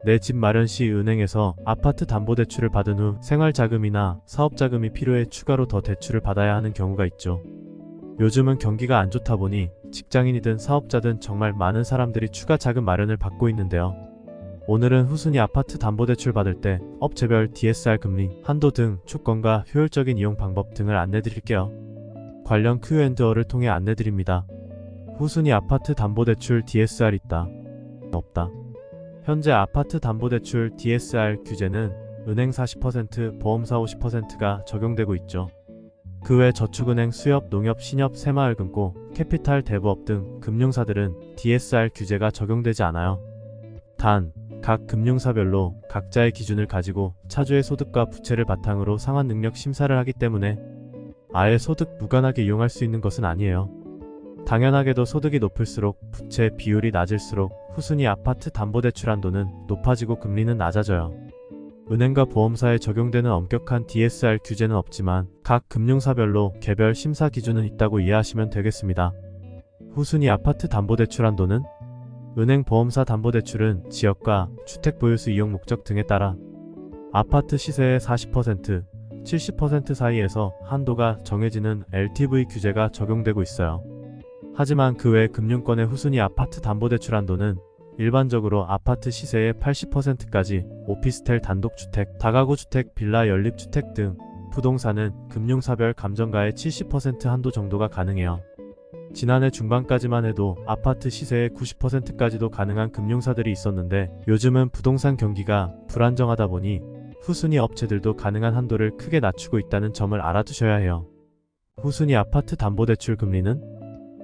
내 집 마련 시 은행에서 아파트 담보대출을 받은 후 생활자금이나 사업자금이 필요해 추가로 더 대출을 받아야 하는 경우가 있죠. 요즘은 경기가 안 좋다 보니 직장인이든 사업자든 정말 많은 사람들이 추가 자금 마련을 받고 있는데요. 오늘은 후순위 아파트 담보대출 받을 때 업체별 DSR 금리, 한도 등 조건과 효율적인 이용 방법 등을 안내드릴게요. 관련 Q&A를 통해 안내드립니다. 후순위 아파트 담보대출 DSR 있다, 없다. 현재 아파트 담보대출 DSR 규제는 은행 40%, 보험사 50%가 적용되고 있죠. 그 외 저축은행, 수협, 농협, 신협, 새마을금고, 캐피탈, 대부업 등 금융사들은 DSR 규제가 적용되지 않아요. 단, 각 금융사별로 각자의 기준을 가지고 차주의 소득과 부채를 바탕으로 상환 능력 심사를 하기 때문에 아예 소득 무관하게 이용할 수 있는 것은 아니에요. 당연하게도 소득이 높을수록 부채 비율이 낮을수록 후순위 아파트 담보대출 한도는 높아지고 금리는 낮아져요. 은행과 보험사에 적용되는 엄격한 DSR 규제는 없지만 각 금융사별로 개별 심사 기준은 있다고 이해하시면 되겠습니다. 후순위 아파트 담보대출 한도는 은행, 보험사 담보대출은 지역과 주택 보유수 이용 목적 등에 따라 아파트 시세의 40%, 70% 사이에서 한도가 정해지는 LTV 규제가 적용되고 있어요. 하지만 그 외 금융권의 후순위 아파트 담보대출 한도는 일반적으로 아파트 시세의 80%까지 오피스텔 단독주택, 다가구주택, 빌라 연립주택 등 부동산은 금융사별 감정가의 70% 한도 정도가 가능해요. 지난해 중반까지만 해도 아파트 시세의 90%까지도 가능한 금융사들이 있었는데 요즘은 부동산 경기가 불안정하다 보니 후순위 업체들도 가능한 한도를 크게 낮추고 있다는 점을 알아두셔야 해요. 후순위 아파트 담보대출 금리는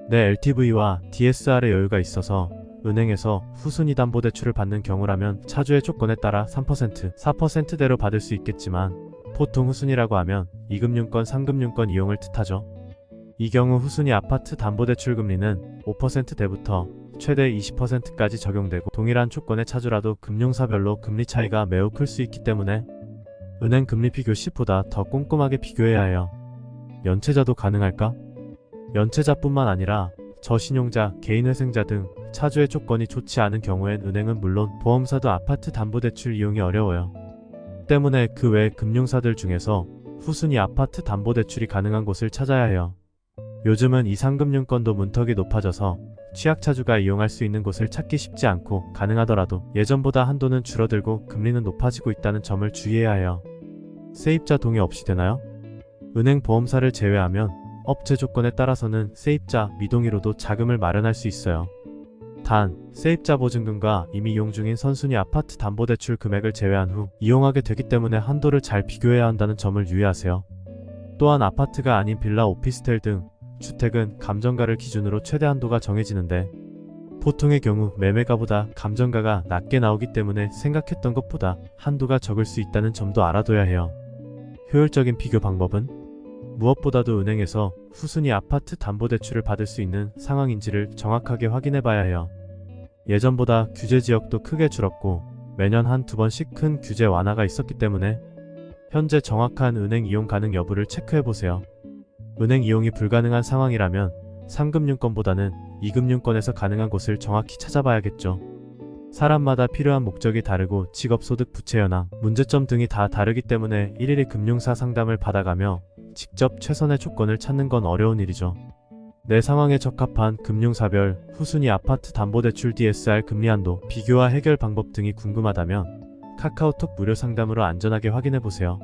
내 LTV와 DSR의 여유가 있어서 은행에서 후순위 담보대출을 받는 경우라면 차주의 조건에 따라 3%, 4%대로 받을 수 있겠지만 보통 후순위라고 하면 2금융권, 3금융권 이용을 뜻하죠. 이 경우 후순위 아파트 담보대출 금리는 5%대부터 최대 20%까지 적용되고 동일한 조건의 차주라도 금융사별로 금리 차이가 매우 클 수 있기 때문에 은행 금리 비교 시보다 더 꼼꼼하게 비교해야 해요. 연체자도 가능할까? 연체자뿐만 아니라 저신용자, 개인회생자 등 차주의 조건이 좋지 않은 경우엔 은행은 물론 보험사도 아파트 담보대출 이용이 어려워요. 때문에 그 외 금융사들 중에서 후순위 아파트 담보대출이 가능한 곳을 찾아야 해요. 요즘은 이상금융권도 문턱이 높아져서 취약차주가 이용할 수 있는 곳을 찾기 쉽지 않고 가능하더라도 예전보다 한도는 줄어들고 금리는 높아지고 있다는 점을 주의해야 해요. 세입자 동의 없이 되나요? 은행, 보험사를 제외하면 업체 조건에 따라서는 세입자, 미동의로도 자금을 마련할 수 있어요. 단, 세입자 보증금과 이미 이용 중인 선순위 아파트 담보대출 금액을 제외한 후 이용하게 되기 때문에 한도를 잘 비교해야 한다는 점을 유의하세요. 또한 아파트가 아닌 빌라, 오피스텔 등 주택은 감정가를 기준으로 최대 한도가 정해지는데 보통의 경우 매매가보다 감정가가 낮게 나오기 때문에 생각했던 것보다 한도가 적을 수 있다는 점도 알아둬야 해요. 효율적인 비교 방법은 무엇보다도 은행에서 후순위 아파트 담보대출을 받을 수 있는 상황인지를 정확하게 확인해 봐야 해요. 예전보다 규제 지역도 크게 줄었고 매년 한두 번씩 큰 규제 완화가 있었기 때문에 현재 정확한 은행 이용 가능 여부를 체크해 보세요. 은행 이용이 불가능한 상황이라면 3금융권보다는 2금융권에서 가능한 곳을 정확히 찾아봐야겠죠. 사람마다 필요한 목적이 다르고 직업, 소득, 부채 현황, 문제점 등이 다 다르기 때문에 일일이 금융사 상담을 받아가며 직접 최선의 조건을 찾는 건 어려운 일이죠. 내 상황에 적합한 금융사별 후순위 아파트 담보대출 DSR 금리 한도, 비교와 해결 방법 등이 궁금하다면 카카오톡 무료 상담으로 안전하게 확인해보세요.